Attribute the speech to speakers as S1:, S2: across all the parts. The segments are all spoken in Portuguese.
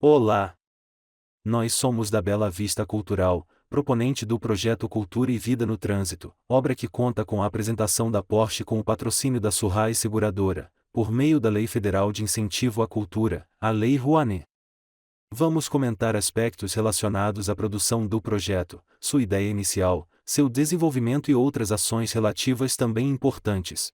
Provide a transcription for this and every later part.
S1: Olá! Nós somos da Bela Vista Cultural, proponente do projeto Cultura e Vida no Trânsito, obra que conta com a apresentação da Porsche com o patrocínio da Surrai Seguradora, por meio da Lei Federal de Incentivo à Cultura, a Lei Rouanet. Vamos comentar aspectos relacionados à produção do projeto, sua ideia inicial, seu desenvolvimento e outras ações relativas também importantes.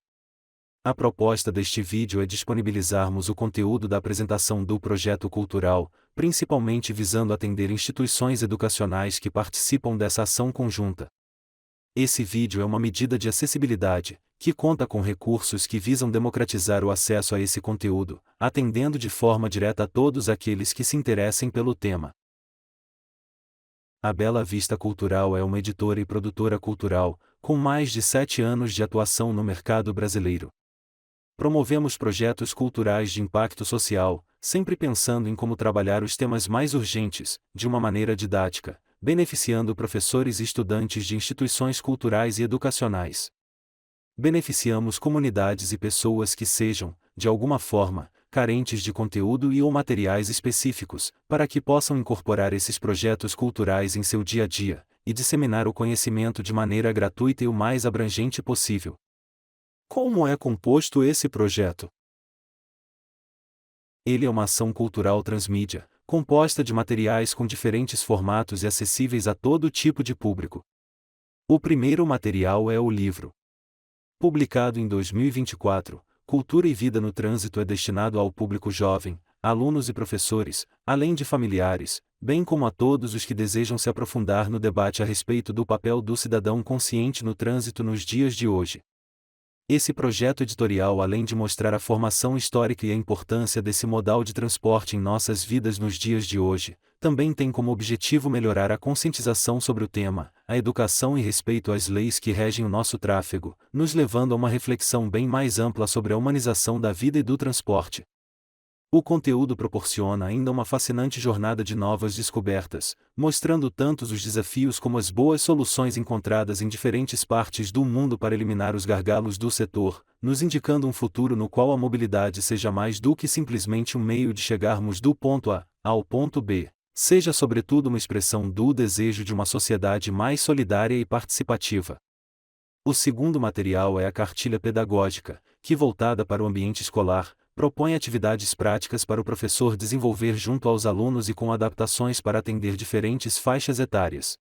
S1: A proposta deste vídeo é disponibilizarmos o conteúdo da apresentação do projeto cultural, principalmente visando atender instituições educacionais que participam dessa ação conjunta. Esse vídeo é uma medida de acessibilidade, que conta com recursos que visam democratizar o acesso a esse conteúdo, atendendo de forma direta a todos aqueles que se interessem pelo tema. A Bela Vista Cultural é uma editora e produtora cultural, com mais de 7 anos de atuação no mercado brasileiro. Promovemos projetos culturais de impacto social, sempre pensando em como trabalhar os temas mais urgentes, de uma maneira didática, beneficiando professores e estudantes de instituições culturais e educacionais. Beneficiamos comunidades e pessoas que sejam, de alguma forma, carentes de conteúdo e/ou materiais específicos, para que possam incorporar esses projetos culturais em seu dia a dia, e disseminar o conhecimento de maneira gratuita e o mais abrangente possível. Como é composto esse projeto? Ele é uma ação cultural transmídia, composta de materiais com diferentes formatos e acessíveis a todo tipo de público. O primeiro material é o livro. Publicado em 2024, Cultura e Vida no Trânsito é destinado ao público jovem, alunos e professores, além de familiares, bem como a todos os que desejam se aprofundar no debate a respeito do papel do cidadão consciente no trânsito nos dias de hoje. Esse projeto editorial, além de mostrar a formação histórica e a importância desse modal de transporte em nossas vidas nos dias de hoje, também tem como objetivo melhorar a conscientização sobre o tema, a educação e respeito às leis que regem o nosso tráfego, nos levando a uma reflexão bem mais ampla sobre a humanização da vida e do transporte. O conteúdo proporciona ainda uma fascinante jornada de novas descobertas, mostrando tanto os desafios como as boas soluções encontradas em diferentes partes do mundo para eliminar os gargalos do setor, nos indicando um futuro no qual a mobilidade seja mais do que simplesmente um meio de chegarmos do ponto A ao ponto B, seja sobretudo uma expressão do desejo de uma sociedade mais solidária e participativa. O segundo material é a cartilha pedagógica, que, voltada para o ambiente escolar, propõe atividades práticas para o professor desenvolver junto aos alunos e com adaptações para atender diferentes faixas etárias.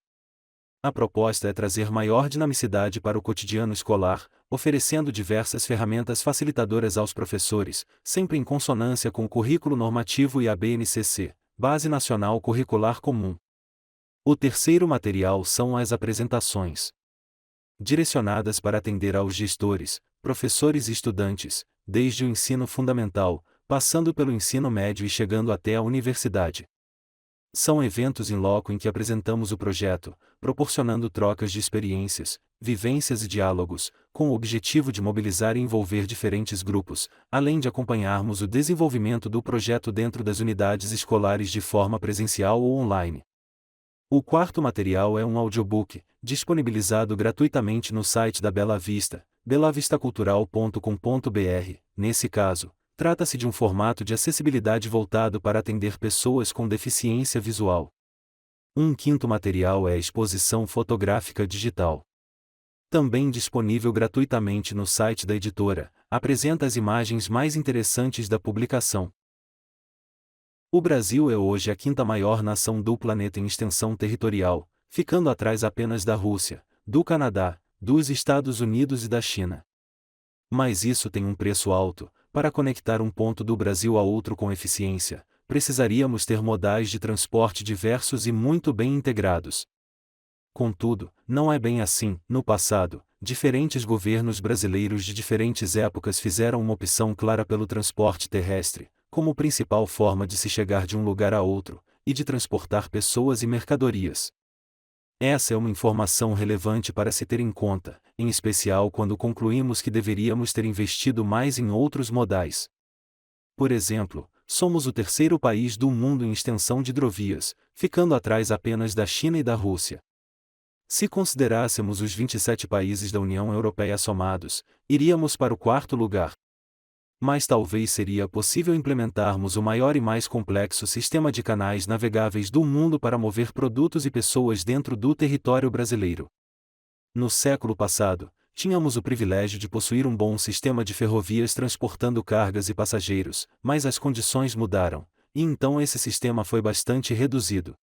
S1: A proposta é trazer maior dinamicidade para o cotidiano escolar, oferecendo diversas ferramentas facilitadoras aos professores, sempre em consonância com o currículo normativo e a BNCC, Base Nacional Curricular Comum. O terceiro material são as apresentações, direcionadas para atender aos gestores, professores e estudantes, desde o ensino fundamental, passando pelo ensino médio e chegando até a universidade. São eventos in loco em que apresentamos o projeto, proporcionando trocas de experiências, vivências e diálogos, com o objetivo de mobilizar e envolver diferentes grupos, além de acompanharmos o desenvolvimento do projeto dentro das unidades escolares de forma presencial ou online. O quarto material é um audiobook, disponibilizado gratuitamente no site da Bela Vista, belavistacultural.com.br. Nesse caso, trata-se de um formato de acessibilidade voltado para atender pessoas com deficiência visual. Um quinto material é a exposição fotográfica digital. Também disponível gratuitamente no site da editora, apresenta as imagens mais interessantes da publicação. O Brasil é hoje a quinta maior nação do planeta em extensão territorial, ficando atrás apenas da Rússia, do Canadá, dos Estados Unidos e da China. Mas isso tem um preço alto. Para conectar um ponto do Brasil a outro com eficiência, precisaríamos ter modais de transporte diversos e muito bem integrados. Contudo, não é bem assim. No passado, diferentes governos brasileiros de diferentes épocas fizeram uma opção clara pelo transporte terrestre, como principal forma de se chegar de um lugar a outro, e de transportar pessoas e mercadorias. Essa é uma informação relevante para se ter em conta, em especial quando concluímos que deveríamos ter investido mais em outros modais. Por exemplo, somos o terceiro país do mundo em extensão de hidrovias, ficando atrás apenas da China e da Rússia. Se considerássemos os 27 países da União Europeia somados, iríamos para o quarto lugar. Mas talvez seria possível implementarmos o maior e mais complexo sistema de canais navegáveis do mundo para mover produtos e pessoas dentro do território brasileiro. No século passado, tínhamos o privilégio de possuir um bom sistema de ferrovias transportando cargas e passageiros, mas as condições mudaram, e então esse sistema foi bastante reduzido.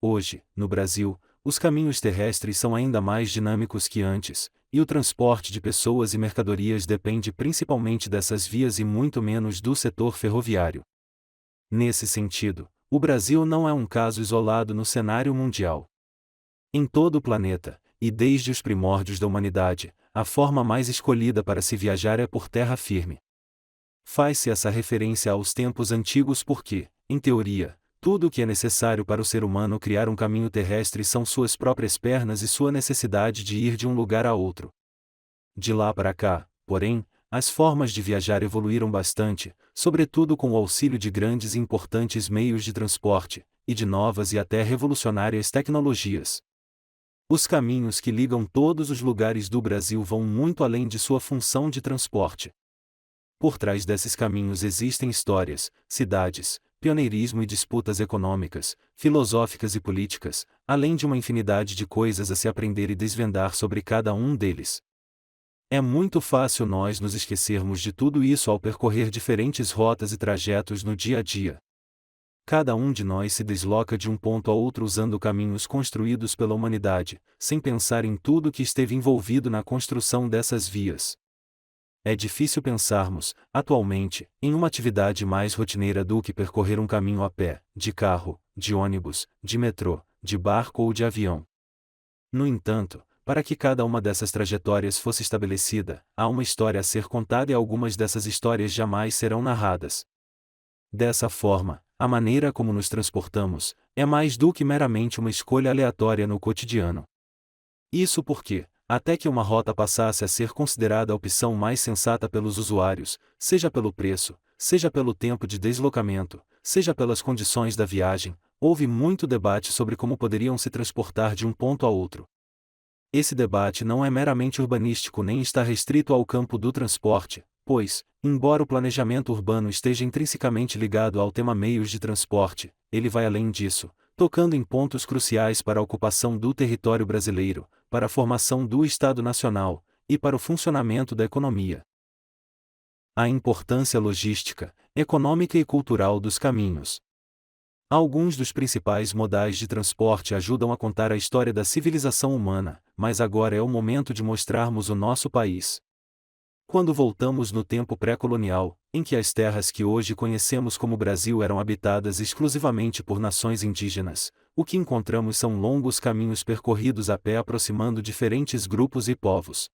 S1: Hoje, no Brasil, os caminhos terrestres são ainda mais dinâmicos que antes, e o transporte de pessoas e mercadorias depende principalmente dessas vias e muito menos do setor ferroviário. Nesse sentido, o Brasil não é um caso isolado no cenário mundial. Em todo o planeta, e desde os primórdios da humanidade, a forma mais escolhida para se viajar é por terra firme. Faz-se essa referência aos tempos antigos porque, em teoria, tudo o que é necessário para o ser humano criar um caminho terrestre são suas próprias pernas e sua necessidade de ir de um lugar a outro. De lá para cá, porém, as formas de viajar evoluíram bastante, sobretudo com o auxílio de grandes e importantes meios de transporte, e de novas e até revolucionárias tecnologias. Os caminhos que ligam todos os lugares do Brasil vão muito além de sua função de transporte. Por trás desses caminhos existem histórias, cidades, pioneirismo e disputas econômicas, filosóficas e políticas, além de uma infinidade de coisas a se aprender e desvendar sobre cada um deles. É muito fácil nós nos esquecermos de tudo isso ao percorrer diferentes rotas e trajetos no dia a dia. Cada um de nós se desloca de um ponto a outro usando caminhos construídos pela humanidade, sem pensar em tudo que esteve envolvido na construção dessas vias. É difícil pensarmos, atualmente, em uma atividade mais rotineira do que percorrer um caminho a pé, de carro, de ônibus, de metrô, de barco ou de avião. No entanto, para que cada uma dessas trajetórias fosse estabelecida, há uma história a ser contada e algumas dessas histórias jamais serão narradas. Dessa forma, a maneira como nos transportamos é mais do que meramente uma escolha aleatória no cotidiano. Isso porque, até que uma rota passasse a ser considerada a opção mais sensata pelos usuários, seja pelo preço, seja pelo tempo de deslocamento, seja pelas condições da viagem, houve muito debate sobre como poderiam se transportar de um ponto a outro. Esse debate não é meramente urbanístico nem está restrito ao campo do transporte, pois, embora o planejamento urbano esteja intrinsecamente ligado ao tema meios de transporte, ele vai além disso, tocando em pontos cruciais para a ocupação do território brasileiro, para a formação do Estado Nacional, e para o funcionamento da economia. A importância logística, econômica e cultural dos caminhos. Alguns dos principais modais de transporte ajudam a contar a história da civilização humana, mas agora é o momento de mostrarmos o nosso país. Quando voltamos no tempo pré-colonial, em que as terras que hoje conhecemos como Brasil eram habitadas exclusivamente por nações indígenas, o que encontramos são longos caminhos percorridos a pé aproximando diferentes grupos e povos.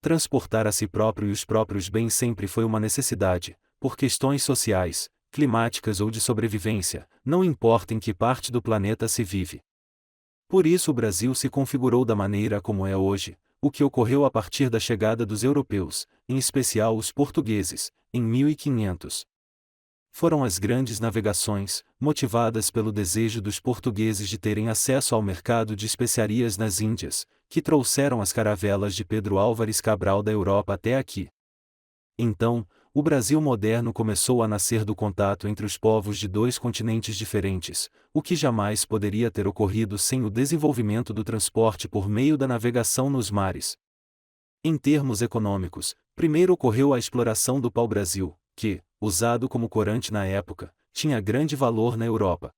S1: Transportar a si próprio e os próprios bens sempre foi uma necessidade, por questões sociais, climáticas ou de sobrevivência, não importa em que parte do planeta se vive. Por isso o Brasil se configurou da maneira como é hoje, o que ocorreu a partir da chegada dos europeus, em especial os portugueses, em 1500. Foram as grandes navegações, motivadas pelo desejo dos portugueses de terem acesso ao mercado de especiarias nas Índias, que trouxeram as caravelas de Pedro Álvares Cabral da Europa até aqui. Então, o Brasil moderno começou a nascer do contato entre os povos de dois continentes diferentes, o que jamais poderia ter ocorrido sem o desenvolvimento do transporte por meio da navegação nos mares. Em termos econômicos, primeiro ocorreu a exploração do pau-brasil, que, usado como corante na época, tinha grande valor na Europa.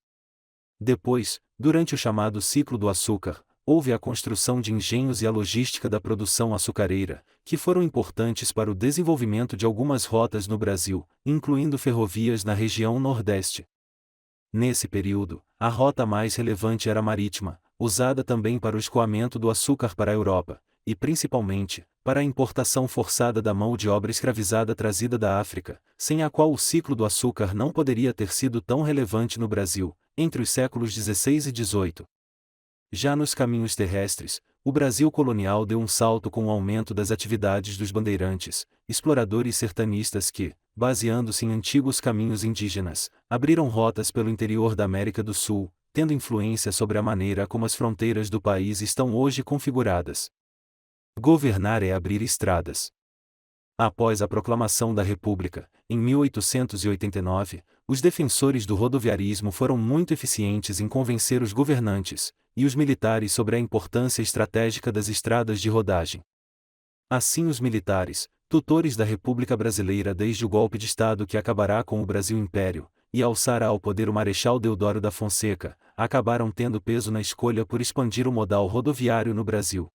S1: Depois, durante o chamado ciclo do açúcar, houve a construção de engenhos e a logística da produção açucareira, que foram importantes para o desenvolvimento de algumas rotas no Brasil, incluindo ferrovias na região Nordeste. Nesse período, a rota mais relevante era marítima, usada também para o escoamento do açúcar para a Europa, e principalmente, para a importação forçada da mão de obra escravizada trazida da África, sem a qual o ciclo do açúcar não poderia ter sido tão relevante no Brasil, entre os séculos XVI e XVIII. Já nos caminhos terrestres, o Brasil colonial deu um salto com o aumento das atividades dos bandeirantes, exploradores sertanistas que, baseando-se em antigos caminhos indígenas, abriram rotas pelo interior da América do Sul, tendo influência sobre a maneira como as fronteiras do país estão hoje configuradas. Governar é abrir estradas. Após a proclamação da República, em 1889, os defensores do rodoviarismo foram muito eficientes em convencer os governantes e os militares sobre a importância estratégica das estradas de rodagem. Assim, os militares, tutores da República Brasileira desde o golpe de Estado que acabará com o Brasil Império, e alçará ao poder o Marechal Deodoro da Fonseca, acabaram tendo peso na escolha por expandir o modal rodoviário no Brasil.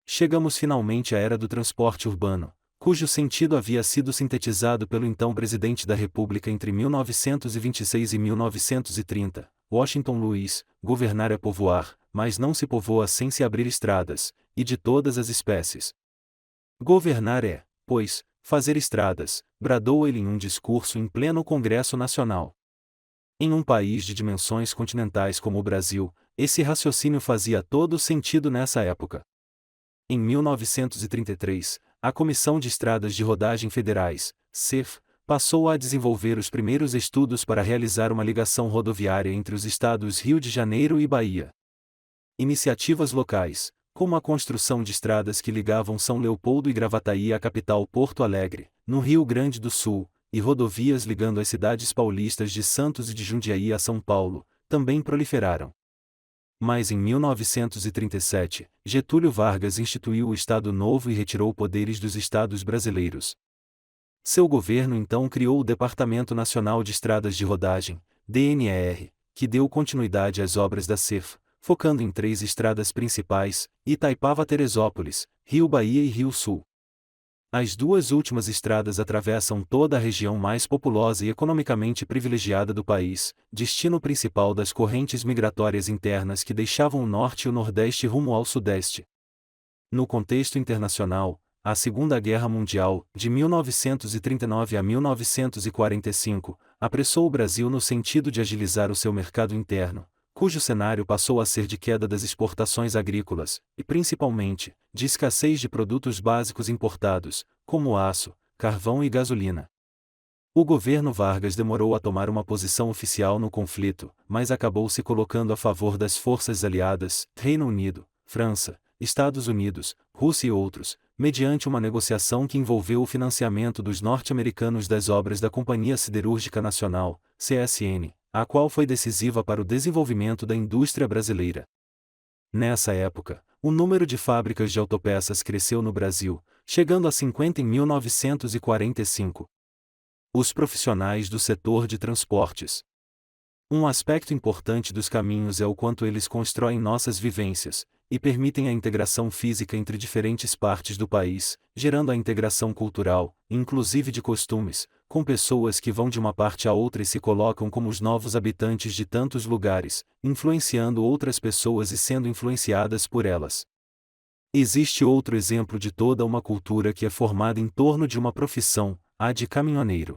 S1: Chegamos finalmente à era do transporte urbano, cujo sentido havia sido sintetizado pelo então presidente da República entre 1926 e 1930, Washington Luiz: governar é povoar, mas não se povoa sem se abrir estradas, e de todas as espécies. Governar é, pois, fazer estradas, bradou ele em um discurso em pleno Congresso Nacional. Em um país de dimensões continentais como o Brasil, esse raciocínio fazia todo sentido nessa época. Em 1933, a Comissão de Estradas de Rodagem Federais, CEF, passou a desenvolver os primeiros estudos para realizar uma ligação rodoviária entre os estados Rio de Janeiro e Bahia. Iniciativas locais, como a construção de estradas que ligavam São Leopoldo e Gravataí à capital Porto Alegre, no Rio Grande do Sul, e rodovias ligando as cidades paulistas de Santos e de Jundiaí a São Paulo, também proliferaram. Mas em 1937, Getúlio Vargas instituiu o Estado Novo e retirou poderes dos estados brasileiros. Seu governo então criou o Departamento Nacional de Estradas de Rodagem, DNR, que deu continuidade às obras da CEF, focando em 3 estradas principais: Itaipava-Teresópolis, Rio-Bahia e Rio-Sul. As 2 últimas estradas atravessam toda a região mais populosa e economicamente privilegiada do país, destino principal das correntes migratórias internas que deixavam o norte e o nordeste rumo ao sudeste. No contexto internacional, a Segunda Guerra Mundial, de 1939 a 1945, apressou o Brasil no sentido de agilizar o seu mercado interno, cujo cenário passou a ser de queda das exportações agrícolas, e principalmente, de escassez de produtos básicos importados, como aço, carvão e gasolina. O governo Vargas demorou a tomar uma posição oficial no conflito, mas acabou se colocando a favor das forças aliadas, Reino Unido, França, Estados Unidos, Rússia e outros, mediante uma negociação que envolveu o financiamento dos norte-americanos das obras da Companhia Siderúrgica Nacional, CSN, a qual foi decisiva para o desenvolvimento da indústria brasileira. Nessa época, o número de fábricas de autopeças cresceu no Brasil, chegando a 50 em 1945. Os profissionais do setor de transportes. Um aspecto importante dos caminhos é o quanto eles constroem nossas vivências, e permitem a integração física entre diferentes partes do país, gerando a integração cultural, inclusive de costumes, com pessoas que vão de uma parte a outra e se colocam como os novos habitantes de tantos lugares, influenciando outras pessoas e sendo influenciadas por elas. Existe outro exemplo de toda uma cultura que é formada em torno de uma profissão, a de caminhoneiro.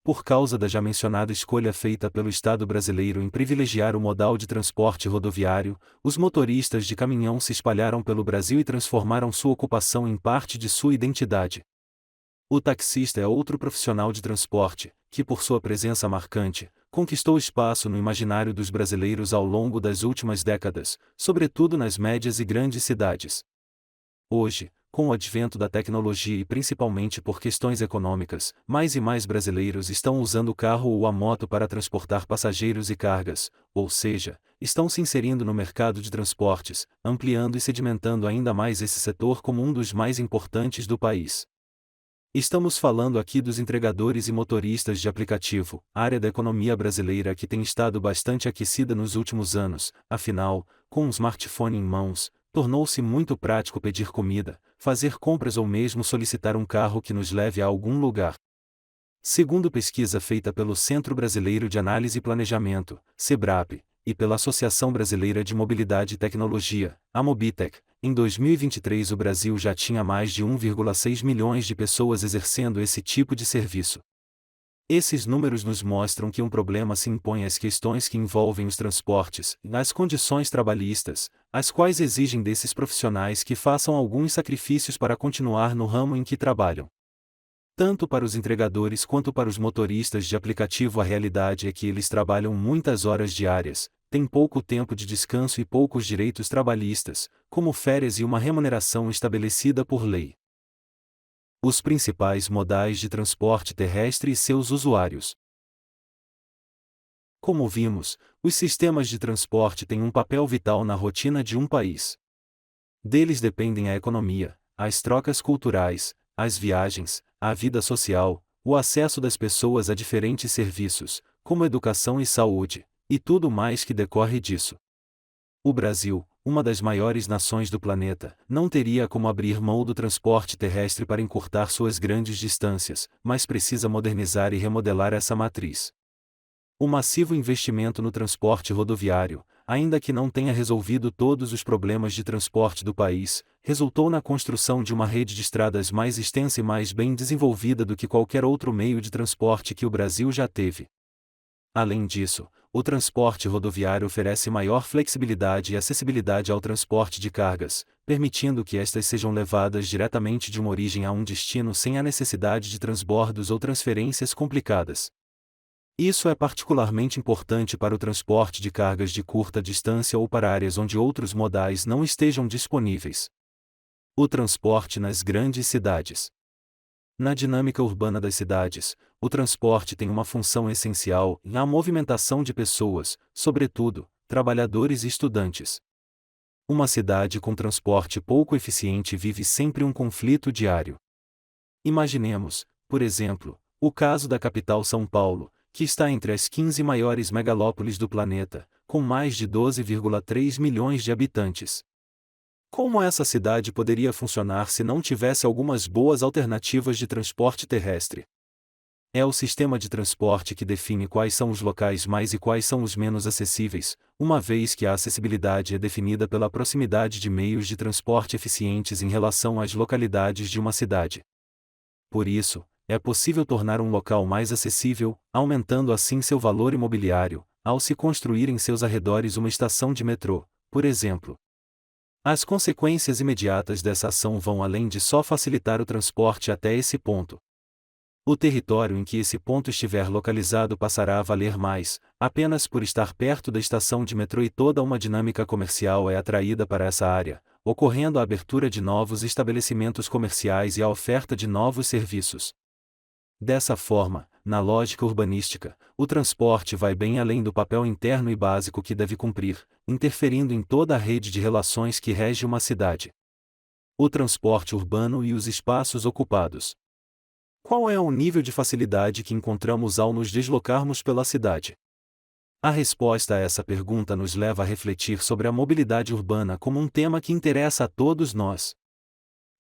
S1: Por causa da já mencionada escolha feita pelo Estado brasileiro em privilegiar o modal de transporte rodoviário, os motoristas de caminhão se espalharam pelo Brasil e transformaram sua ocupação em parte de sua identidade. O taxista é outro profissional de transporte, que por sua presença marcante, conquistou espaço no imaginário dos brasileiros ao longo das últimas décadas, sobretudo nas médias e grandes cidades. Hoje, com o advento da tecnologia e principalmente por questões econômicas, mais e mais brasileiros estão usando o carro ou a moto para transportar passageiros e cargas, ou seja, estão se inserindo no mercado de transportes, ampliando e sedimentando ainda mais esse setor como um dos mais importantes do país. Estamos falando aqui dos entregadores e motoristas de aplicativo, área da economia brasileira que tem estado bastante aquecida nos últimos anos, afinal, com um smartphone em mãos, tornou-se muito prático pedir comida, fazer compras ou mesmo solicitar um carro que nos leve a algum lugar. Segundo pesquisa feita pelo Centro Brasileiro de Análise e Planejamento, SEBRAP, e pela Associação Brasileira de Mobilidade e Tecnologia, a Mobitec, em 2023 o Brasil já tinha mais de 1,6 milhões de pessoas exercendo esse tipo de serviço. Esses números nos mostram que um problema se impõe às questões que envolvem os transportes, nas condições trabalhistas, as quais exigem desses profissionais que façam alguns sacrifícios para continuar no ramo em que trabalham. Tanto para os entregadores quanto para os motoristas de aplicativo a realidade é que eles trabalham muitas horas diárias, têm pouco tempo de descanso e poucos direitos trabalhistas, como férias e uma remuneração estabelecida por lei. Os principais modais de transporte terrestre e seus usuários. Como vimos, os sistemas de transporte têm um papel vital na rotina de um país. Deles dependem a economia, as trocas culturais, as viagens, a vida social, o acesso das pessoas a diferentes serviços, como educação e saúde, e tudo mais que decorre disso. O Brasil, uma das maiores nações do planeta, não teria como abrir mão do transporte terrestre para encurtar suas grandes distâncias, mas precisa modernizar e remodelar essa matriz. O massivo investimento no transporte rodoviário, ainda que não tenha resolvido todos os problemas de transporte do país, resultou na construção de uma rede de estradas mais extensa e mais bem desenvolvida do que qualquer outro meio de transporte que o Brasil já teve. Além disso, o transporte rodoviário oferece maior flexibilidade e acessibilidade ao transporte de cargas, permitindo que estas sejam levadas diretamente de uma origem a um destino sem a necessidade de transbordos ou transferências complicadas. Isso é particularmente importante para o transporte de cargas de curta distância ou para áreas onde outros modais não estejam disponíveis. O transporte nas grandes cidades. Na dinâmica urbana das cidades, o transporte tem uma função essencial na movimentação de pessoas, sobretudo, trabalhadores e estudantes. Uma cidade com transporte pouco eficiente vive sempre um conflito diário. Imaginemos, por exemplo, o caso da capital São Paulo, que está entre as 15 maiores megalópolis do planeta, com mais de 12,3 milhões de habitantes. Como essa cidade poderia funcionar se não tivesse algumas boas alternativas de transporte terrestre? É o sistema de transporte que define quais são os locais mais e quais são os menos acessíveis, uma vez que a acessibilidade é definida pela proximidade de meios de transporte eficientes em relação às localidades de uma cidade. Por isso, é possível tornar um local mais acessível, aumentando assim seu valor imobiliário, ao se construir em seus arredores uma estação de metrô, por exemplo. As consequências imediatas dessa ação vão além de só facilitar o transporte até esse ponto. O território em que esse ponto estiver localizado passará a valer mais, apenas por estar perto da estação de metrô, e toda uma dinâmica comercial é atraída para essa área, ocorrendo a abertura de novos estabelecimentos comerciais e a oferta de novos serviços. Dessa forma, na lógica urbanística, o transporte vai bem além do papel interno e básico que deve cumprir, interferindo em toda a rede de relações que rege uma cidade. O transporte urbano e os espaços ocupados. Qual é o nível de facilidade que encontramos ao nos deslocarmos pela cidade? A resposta a essa pergunta nos leva a refletir sobre a mobilidade urbana como um tema que interessa a todos nós.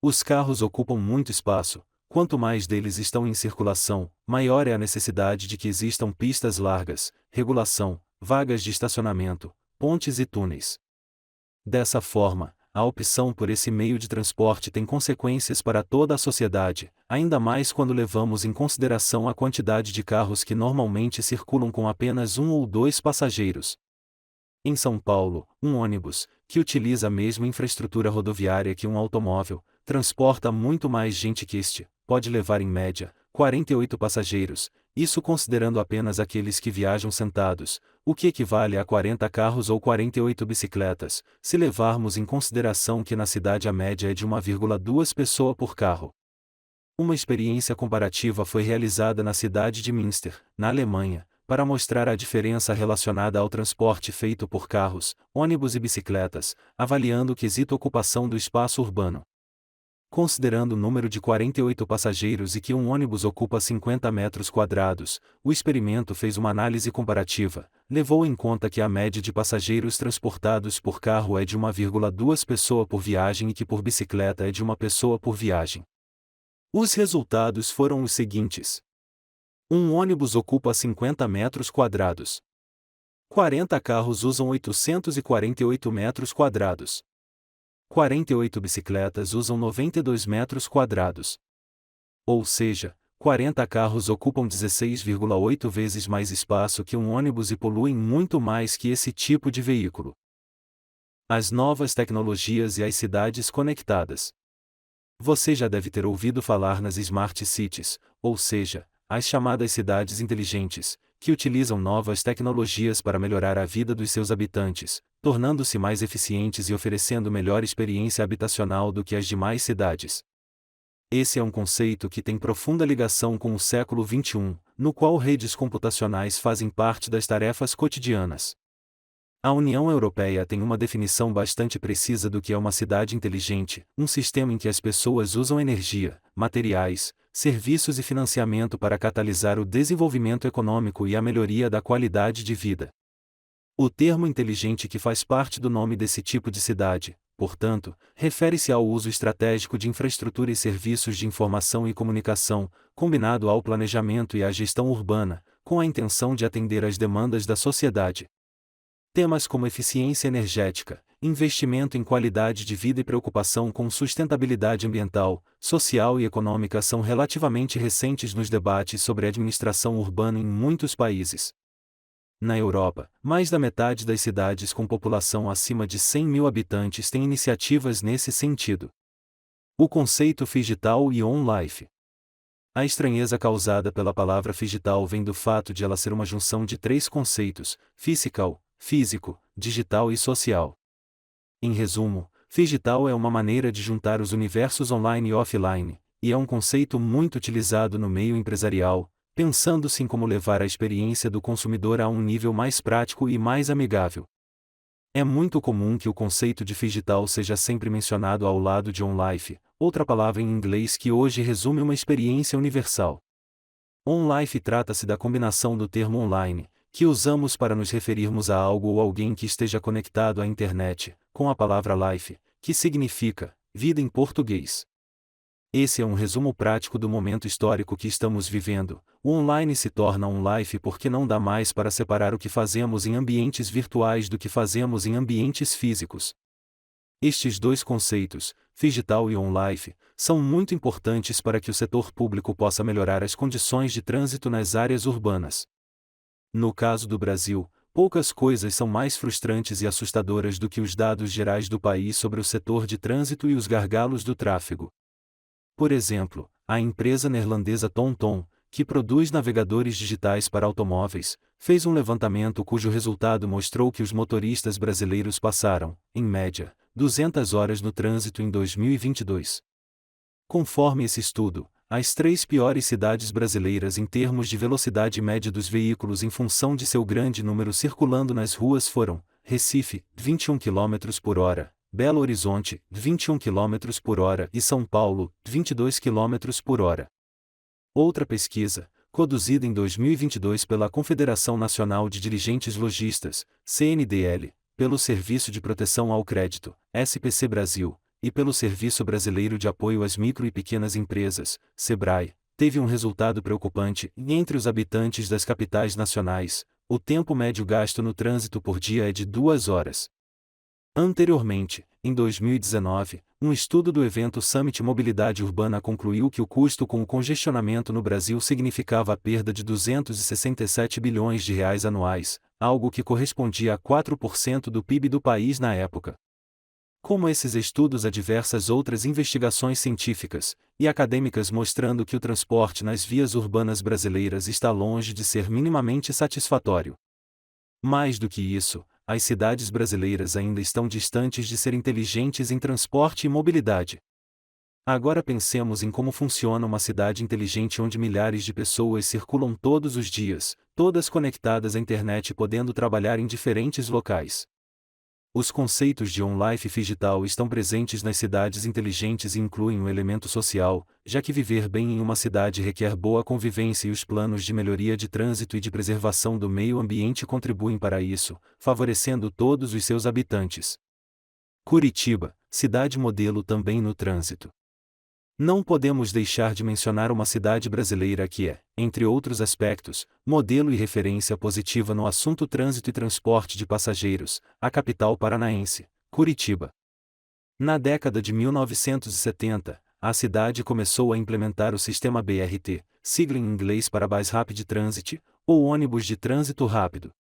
S1: Os carros ocupam muito espaço. Quanto mais deles estão em circulação, maior é a necessidade de que existam pistas largas, regulação, vagas de estacionamento, pontes e túneis. Dessa forma, a opção por esse meio de transporte tem consequências para toda a sociedade, ainda mais quando levamos em consideração a quantidade de carros que normalmente circulam com apenas um ou dois passageiros. Em São Paulo, um ônibus, que utiliza a mesma infraestrutura rodoviária que um automóvel, transporta muito mais gente que este, pode levar em média 48 passageiros, isso considerando apenas aqueles que viajam sentados, o que equivale a 40 carros ou 48 bicicletas, se levarmos em consideração que na cidade a média é de 1,2 pessoas por carro. Uma experiência comparativa foi realizada na cidade de Münster, na Alemanha, para mostrar a diferença relacionada ao transporte feito por carros, ônibus e bicicletas, avaliando o quesito ocupação do espaço urbano. Considerando o número de 48 passageiros e que um ônibus ocupa 50 metros quadrados, o experimento fez uma análise comparativa, levou em conta que a média de passageiros transportados por carro é de 1,2 pessoas por viagem e que por bicicleta é de uma pessoa por viagem. Os resultados foram os seguintes. Um ônibus ocupa 50 metros quadrados. 40 carros usam 848 metros quadrados. 48 bicicletas usam 92 metros quadrados. Ou seja, 40 carros ocupam 16,8 vezes mais espaço que um ônibus e poluem muito mais que esse tipo de veículo. As novas tecnologias e as cidades conectadas. Você já deve ter ouvido falar nas Smart Cities, ou seja, as chamadas cidades inteligentes, que utilizam novas tecnologias para melhorar a vida dos seus habitantes, tornando-se mais eficientes e oferecendo melhor experiência habitacional do que as demais cidades. Esse é um conceito que tem profunda ligação com o século XXI, no qual redes computacionais fazem parte das tarefas cotidianas. A União Europeia tem uma definição bastante precisa do que é uma cidade inteligente, um sistema em que as pessoas usam energia, materiais, serviços e financiamento para catalisar o desenvolvimento econômico e a melhoria da qualidade de vida. O termo inteligente que faz parte do nome desse tipo de cidade, portanto, refere-se ao uso estratégico de infraestrutura e serviços de informação e comunicação, combinado ao planejamento e à gestão urbana, com a intenção de atender às demandas da sociedade. Temas como eficiência energética, investimento em qualidade de vida e preocupação com sustentabilidade ambiental, social e econômica são relativamente recentes nos debates sobre administração urbana em muitos países. Na Europa, mais da metade das cidades com população acima de 100 mil habitantes têm iniciativas nesse sentido. O conceito phygital e on-life. A estranheza causada pela palavra phygital vem do fato de ela ser uma junção de três conceitos: physical, físico, digital e social. Em resumo, phygital é uma maneira de juntar os universos online e offline, e é um conceito muito utilizado no meio empresarial, pensando-se em como levar a experiência do consumidor a um nível mais prático e mais amigável. É muito comum que o conceito de phygital seja sempre mencionado ao lado de on-life, outra palavra em inglês que hoje resume uma experiência universal. On-life trata-se da combinação do termo online, que usamos para nos referirmos a algo ou alguém que esteja conectado à internet, com a palavra life, que significa vida em português. Esse é um resumo prático do momento histórico que estamos vivendo. O online se torna on-life porque não dá mais para separar o que fazemos em ambientes virtuais do que fazemos em ambientes físicos. Estes dois conceitos, phygital e on-life, são muito importantes para que o setor público possa melhorar as condições de trânsito nas áreas urbanas. No caso do Brasil, poucas coisas são mais frustrantes e assustadoras do que os dados gerais do país sobre o setor de trânsito e os gargalos do tráfego. Por exemplo, a empresa neerlandesa TomTom, que produz navegadores digitais para automóveis, fez um levantamento cujo resultado mostrou que os motoristas brasileiros passaram, em média, 200 horas no trânsito em 2022. Conforme esse estudo, as três piores cidades brasileiras em termos de velocidade média dos veículos em função de seu grande número circulando nas ruas foram: Recife, 21 km por hora, Belo Horizonte, 21 km por hora e São Paulo, 22 km por hora. Outra pesquisa, conduzida em 2022 pela Confederação Nacional de Dirigentes Lojistas, CNDL, pelo Serviço de Proteção ao Crédito, SPC Brasil, e pelo Serviço Brasileiro de Apoio às Micro e Pequenas Empresas, SEBRAE, teve um resultado preocupante: entre os habitantes das capitais nacionais, o tempo médio gasto no trânsito por dia é de 2 horas. Anteriormente, em 2019, um estudo do evento Summit Mobilidade Urbana concluiu que o custo com o congestionamento no Brasil significava a perda de 267 bilhões de reais anuais, algo que correspondia a 4% do PIB do país na época. Como esses estudos há diversas outras investigações científicas e acadêmicas mostrando que o transporte nas vias urbanas brasileiras está longe de ser minimamente satisfatório. Mais do que isso, as cidades brasileiras ainda estão distantes de ser inteligentes em transporte e mobilidade. Agora pensemos em como funciona uma cidade inteligente onde milhares de pessoas circulam todos os dias, todas conectadas à internet podendo trabalhar em diferentes locais. Os conceitos de on-life e phygital estão presentes nas cidades inteligentes e incluem o elemento social, já que viver bem em uma cidade requer boa convivência e os planos de melhoria de trânsito e de preservação do meio ambiente contribuem para isso, favorecendo todos os seus habitantes. Curitiba, cidade modelo também no trânsito. Não podemos deixar de mencionar uma cidade brasileira que é, entre outros aspectos, modelo e referência positiva no assunto trânsito e transporte de passageiros, a capital paranaense, Curitiba. Na década de 1970, a cidade começou a implementar o sistema BRT, sigla em inglês para Bus Rapid Transit, ou ônibus de trânsito rápido.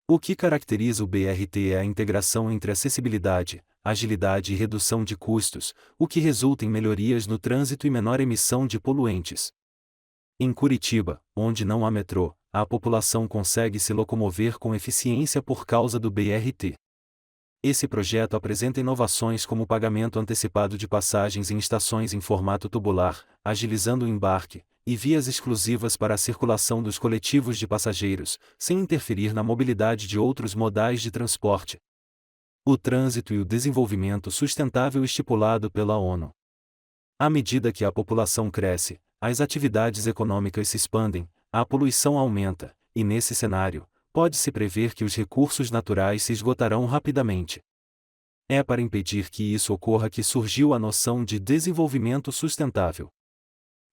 S1: O que caracteriza o BRT é a integração entre acessibilidade, agilidade e redução de custos, o que resulta em melhorias no trânsito e menor emissão de poluentes. Em Curitiba, onde não há metrô, a população consegue se locomover com eficiência por causa do BRT. Esse projeto apresenta inovações como o pagamento antecipado de passagens em estações em formato tubular, agilizando o embarque, e vias exclusivas para a circulação dos coletivos de passageiros, sem interferir na mobilidade de outros modais de transporte. O trânsito e o desenvolvimento sustentável estipulado pela ONU. À medida que a população cresce, as atividades econômicas se expandem, a poluição aumenta, e nesse cenário, pode-se prever que os recursos naturais se esgotarão rapidamente. É para impedir que isso ocorra que surgiu a noção de desenvolvimento sustentável.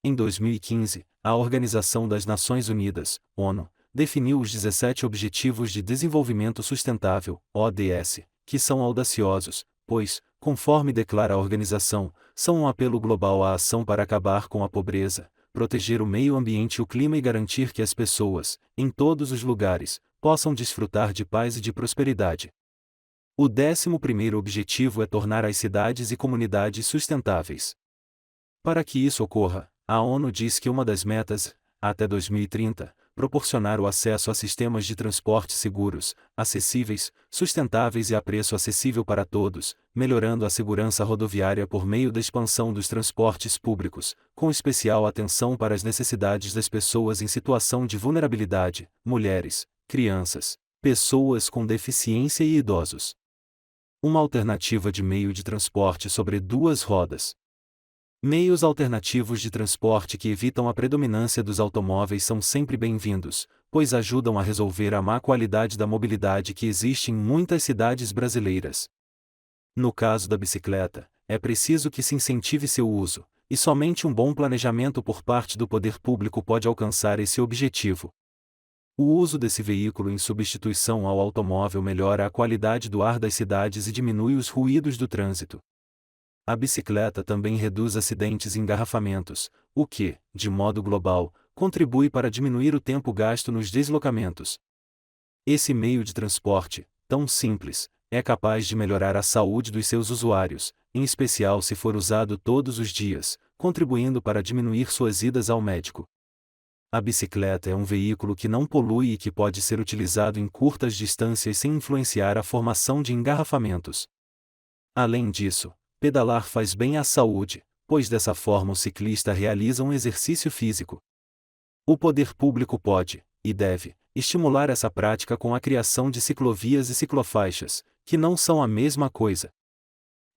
S1: Em 2015, a Organização das Nações Unidas, ONU, definiu os 17 Objetivos de Desenvolvimento Sustentável, ODS, que são audaciosos, pois, conforme declara a organização, são um apelo global à ação para acabar com a pobreza, proteger o meio ambiente e o clima e garantir que as pessoas, em todos os lugares, possam desfrutar de paz e de prosperidade. O 11º objetivo é tornar as cidades e comunidades sustentáveis. Para que isso ocorra, a ONU diz que uma das metas, até 2030, proporcionar o acesso a sistemas de transporte seguros, acessíveis, sustentáveis e a preço acessível para todos, melhorando a segurança rodoviária por meio da expansão dos transportes públicos, com especial atenção para as necessidades das pessoas em situação de vulnerabilidade, mulheres, crianças, pessoas com deficiência e idosos. Uma alternativa de meio de transporte sobre duas rodas. Meios alternativos de transporte que evitam a predominância dos automóveis são sempre bem-vindos, pois ajudam a resolver a má qualidade da mobilidade que existe em muitas cidades brasileiras. No caso da bicicleta, é preciso que se incentive seu uso, e somente um bom planejamento por parte do poder público pode alcançar esse objetivo. O uso desse veículo em substituição ao automóvel melhora a qualidade do ar das cidades e diminui os ruídos do trânsito. A bicicleta também reduz acidentes e engarrafamentos, o que, de modo global, contribui para diminuir o tempo gasto nos deslocamentos. Esse meio de transporte, tão simples, é capaz de melhorar a saúde dos seus usuários, em especial se for usado todos os dias, contribuindo para diminuir suas idas ao médico. A bicicleta é um veículo que não polui e que pode ser utilizado em curtas distâncias sem influenciar a formação de engarrafamentos. Além disso, pedalar faz bem à saúde, pois dessa forma o ciclista realiza um exercício físico. O poder público pode, e deve, estimular essa prática com a criação de ciclovias e ciclofaixas, que não são a mesma coisa.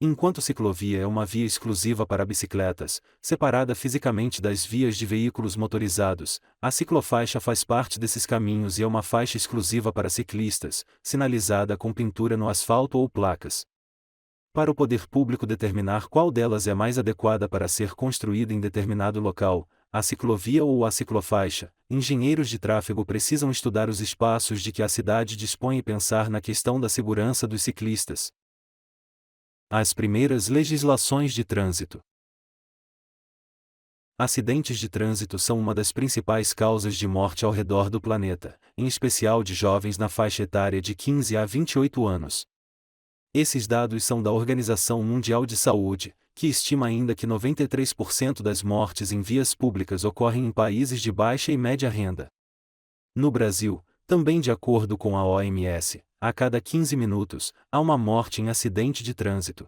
S1: Enquanto ciclovia é uma via exclusiva para bicicletas, separada fisicamente das vias de veículos motorizados, a ciclofaixa faz parte desses caminhos e é uma faixa exclusiva para ciclistas, sinalizada com pintura no asfalto ou placas. Para o poder público determinar qual delas é mais adequada para ser construída em determinado local, a ciclovia ou a ciclofaixa, engenheiros de tráfego precisam estudar os espaços de que a cidade dispõe e pensar na questão da segurança dos ciclistas. As primeiras legislações de trânsito. Acidentes de trânsito são uma das principais causas de morte ao redor do planeta, em especial de jovens na faixa etária de 15 a 28 anos. Esses dados são da Organização Mundial de Saúde, que estima ainda que 93% das mortes em vias públicas ocorrem em países de baixa e média renda. No Brasil, também de acordo com a OMS, a cada 15 minutos, há uma morte em acidente de trânsito.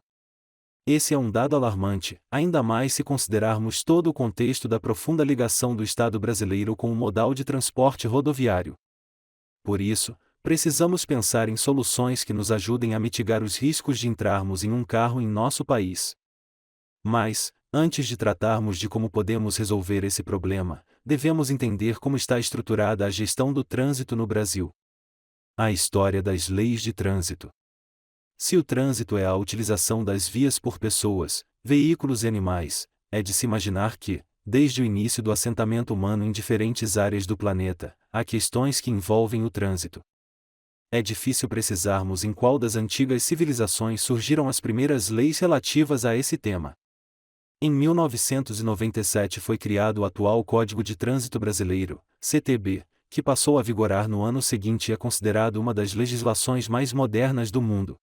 S1: Esse é um dado alarmante, ainda mais se considerarmos todo o contexto da profunda ligação do Estado brasileiro com o modal de transporte rodoviário. Por isso, precisamos pensar em soluções que nos ajudem a mitigar os riscos de entrarmos em um carro em nosso país. Mas, antes de tratarmos de como podemos resolver esse problema, devemos entender como está estruturada a gestão do trânsito no Brasil. A história das leis de trânsito. Se o trânsito é a utilização das vias por pessoas, veículos e animais, é de se imaginar que, desde o início do assentamento humano em diferentes áreas do planeta, há questões que envolvem o trânsito. É difícil precisarmos em qual das antigas civilizações surgiram as primeiras leis relativas a esse tema. Em 1997 foi criado o atual Código de Trânsito Brasileiro, CTB, que passou a vigorar no ano seguinte e é considerado uma das legislações mais modernas do mundo.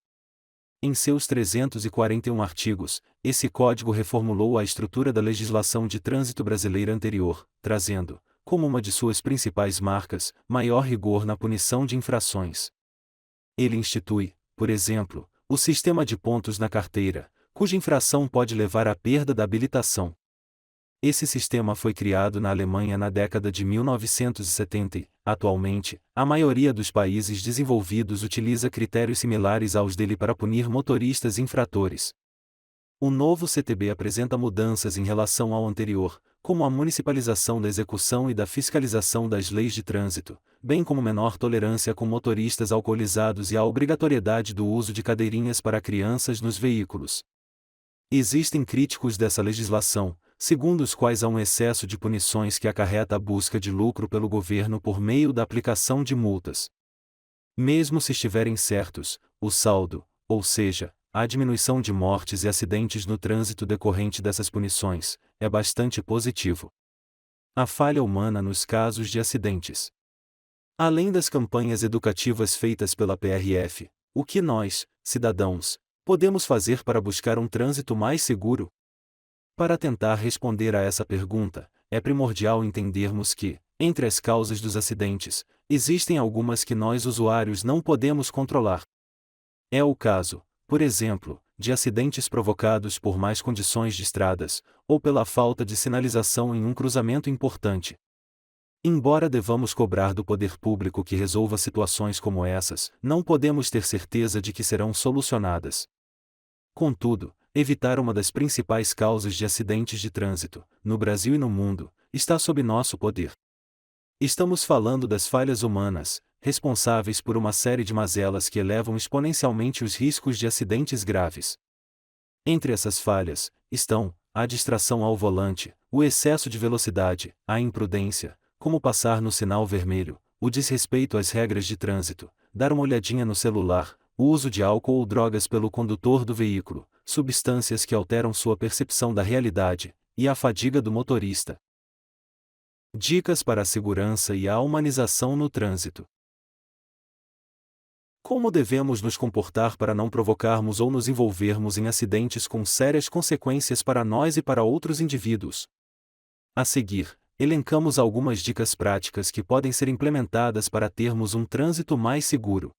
S1: Em seus 341 artigos, esse código reformulou a estrutura da legislação de trânsito brasileira anterior, trazendo, como uma de suas principais marcas, maior rigor na punição de infrações. Ele institui, por exemplo, O sistema de pontos na carteira, cuja infração pode levar à perda da habilitação. Esse sistema foi criado na Alemanha na década de 1970 e, atualmente, a maioria dos países desenvolvidos utiliza critérios similares aos dele para punir motoristas infratores. O novo CTB apresenta mudanças em relação ao anterior, como a municipalização da execução e da fiscalização das leis de trânsito, bem como menor tolerância com motoristas alcoolizados e a obrigatoriedade do uso de cadeirinhas para crianças nos veículos. Existem críticos dessa legislação, segundo os quais há um excesso de punições que acarreta a busca de lucro pelo governo por meio da aplicação de multas. Mesmo se estiverem certos, o saldo, ou seja, a diminuição de mortes e acidentes no trânsito decorrente dessas punições, é bastante positivo. A falha humana nos casos de acidentes. Além das campanhas educativas feitas pela PRF, o que nós, cidadãos, podemos fazer para buscar um trânsito mais seguro? Para tentar responder a essa pergunta, é primordial entendermos que, entre as causas dos acidentes, existem algumas que nós usuários não podemos controlar. É o caso, por exemplo, de acidentes provocados por más condições de estradas, ou pela falta de sinalização em um cruzamento importante. Embora devamos cobrar do poder público que resolva situações como essas, não podemos ter certeza de que serão solucionadas. Contudo, evitar uma das principais causas de acidentes de trânsito, no Brasil e no mundo, está sob nosso poder. Estamos falando das falhas humanas, responsáveis por uma série de mazelas que elevam exponencialmente os riscos de acidentes graves. Entre essas falhas, estão a distração ao volante, o excesso de velocidade, a imprudência, como passar no sinal vermelho, o desrespeito às regras de trânsito, dar uma olhadinha no celular, o uso de álcool ou drogas pelo condutor do veículo, substâncias que alteram sua percepção da realidade, e a fadiga do motorista. Dicas para a segurança e a humanização no trânsito. Como devemos nos comportar para não provocarmos ou nos envolvermos em acidentes com sérias consequências para nós e para outros indivíduos? A seguir, elencamos algumas dicas práticas que podem ser implementadas para termos um trânsito mais seguro.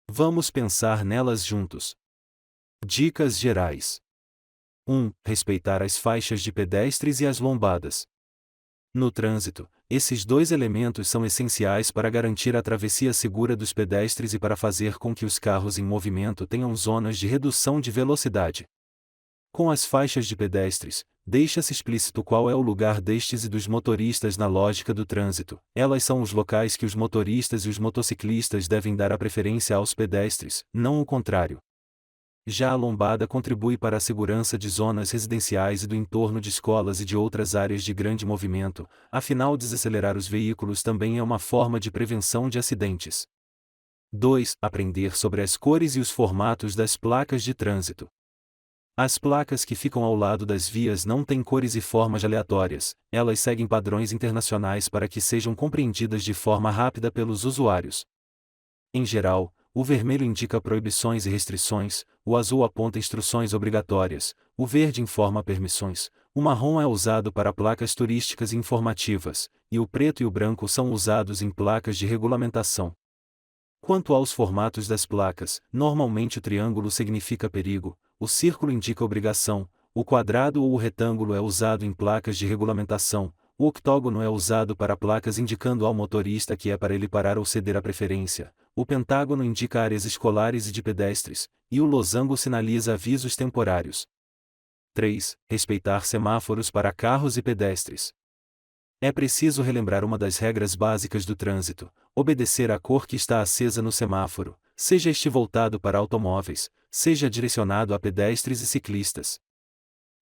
S1: Vamos pensar nelas juntos. Dicas gerais. 1. Respeitar as faixas de pedestres e as lombadas. No trânsito, esses dois elementos são essenciais para garantir a travessia segura dos pedestres e para fazer com que os carros em movimento tenham zonas de redução de velocidade. Com as faixas de pedestres, deixa-se explícito qual é o lugar destes e dos motoristas na lógica do trânsito. Elas são os locais que os motoristas e os motociclistas devem dar a preferência aos pedestres, não o contrário. Já a lombada contribui para a segurança de zonas residenciais e do entorno de escolas e de outras áreas de grande movimento, afinal desacelerar os veículos também é uma forma de prevenção de acidentes. 2. Aprender sobre as cores e os formatos das placas de trânsito. As placas que ficam ao lado das vias não têm cores e formas aleatórias, elas seguem padrões internacionais para que sejam compreendidas de forma rápida pelos usuários. Em geral, o vermelho indica proibições e restrições, o azul aponta instruções obrigatórias, o verde informa permissões, o marrom é usado para placas turísticas e informativas, e o preto e o branco são usados em placas de regulamentação. Quanto aos formatos das placas, normalmente o triângulo significa perigo, o círculo indica obrigação, o quadrado ou o retângulo é usado em placas de regulamentação, o octógono é usado para placas indicando ao motorista que é para ele parar ou ceder a preferência, o pentágono indica áreas escolares e de pedestres, e o losango sinaliza avisos temporários. 3. Respeitar semáforos para carros e pedestres. É preciso relembrar uma das regras básicas do trânsito: obedecer à cor que está acesa no semáforo, seja este voltado para automóveis, seja direcionado a pedestres e ciclistas.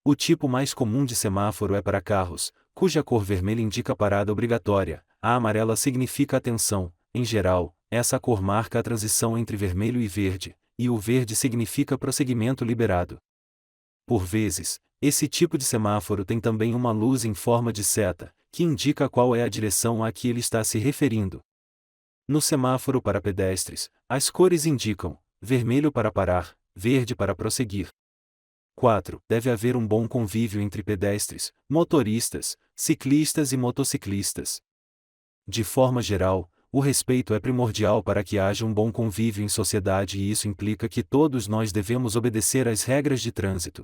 S1: O tipo mais comum de semáforo é para carros, cuja cor vermelha indica parada obrigatória, a amarela significa atenção. Em geral, essa cor marca a transição entre vermelho e verde, e o verde significa prosseguimento liberado. Por vezes, esse tipo de semáforo tem também uma luz em forma de seta, que indica qual é a direção a que ele está se referindo. No semáforo para pedestres, as cores indicam: vermelho para parar, verde para prosseguir. 4. Deve haver um bom convívio entre pedestres, motoristas, ciclistas e motociclistas. De forma geral, o respeito é primordial para que haja um bom convívio em sociedade e isso implica que todos nós devemos obedecer às regras de trânsito.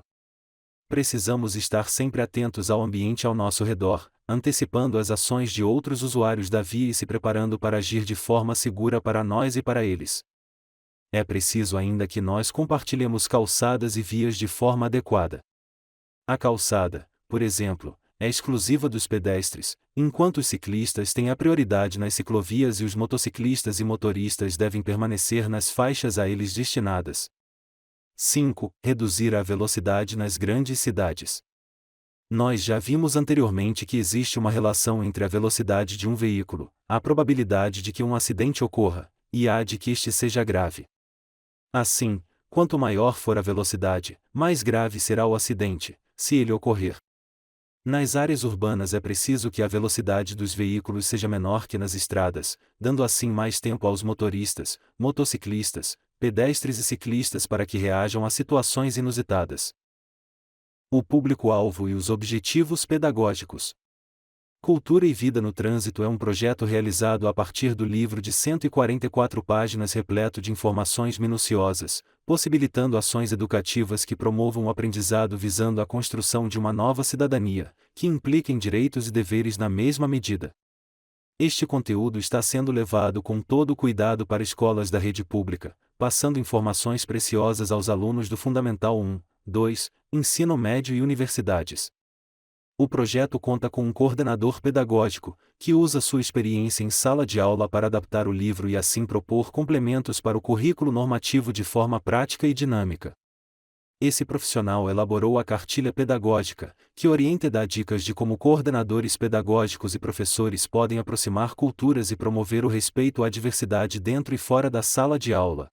S1: Precisamos estar sempre atentos ao ambiente ao nosso redor, antecipando as ações de outros usuários da via e se preparando para agir de forma segura para nós e para eles. É preciso ainda que nós compartilhemos calçadas e vias de forma adequada. A calçada, por exemplo, é exclusiva dos pedestres, enquanto os ciclistas têm a prioridade nas ciclovias e os motociclistas e motoristas devem permanecer nas faixas a eles destinadas. 5. Reduzir a velocidade nas grandes cidades. Nós já vimos anteriormente que existe uma relação entre a velocidade de um veículo, a probabilidade de que um acidente ocorra, e a de que este seja grave. Assim, quanto maior for a velocidade, mais grave será o acidente, se ele ocorrer. Nas áreas urbanas é preciso que a velocidade dos veículos seja menor que nas estradas, dando assim mais tempo aos motoristas, motociclistas, pedestres e ciclistas para que reajam a situações inusitadas. O público-alvo e os objetivos pedagógicos. Cultura e Vida no Trânsito é um projeto realizado a partir do livro de 144 páginas repleto de informações minuciosas, possibilitando ações educativas que promovam o aprendizado visando a construção de uma nova cidadania, que impliquem direitos e deveres na mesma medida. Este conteúdo está sendo levado com todo o cuidado para escolas da rede pública, passando informações preciosas aos alunos do Fundamental 1, 2, Ensino Médio e universidades. O projeto conta com um coordenador pedagógico, que usa sua experiência em sala de aula para adaptar o livro e assim propor complementos para o currículo normativo de forma prática e dinâmica. Esse profissional elaborou a cartilha pedagógica, que orienta e dá dicas de como coordenadores pedagógicos e professores podem aproximar culturas e promover o respeito à diversidade dentro e fora da sala de aula.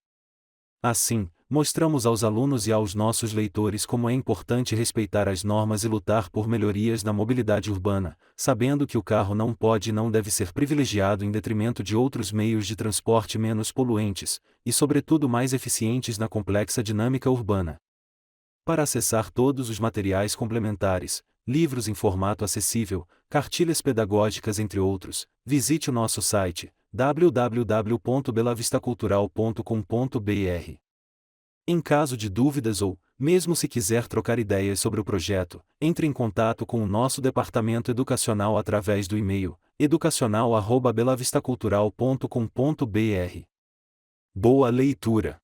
S1: Assim, mostramos aos alunos e aos nossos leitores como é importante respeitar as normas e lutar por melhorias na mobilidade urbana, sabendo que o carro não pode e não deve ser privilegiado em detrimento de outros meios de transporte menos poluentes, e sobretudo mais eficientes na complexa dinâmica urbana. Para acessar todos os materiais complementares, livros em formato acessível, cartilhas pedagógicas entre outros, visite o nosso site www.belavistacultural.com.br. Em caso de dúvidas ou, mesmo se quiser trocar ideias sobre o projeto, entre em contato com o nosso departamento educacional através do e-mail educacional@belavistacultural.com.br. Boa leitura!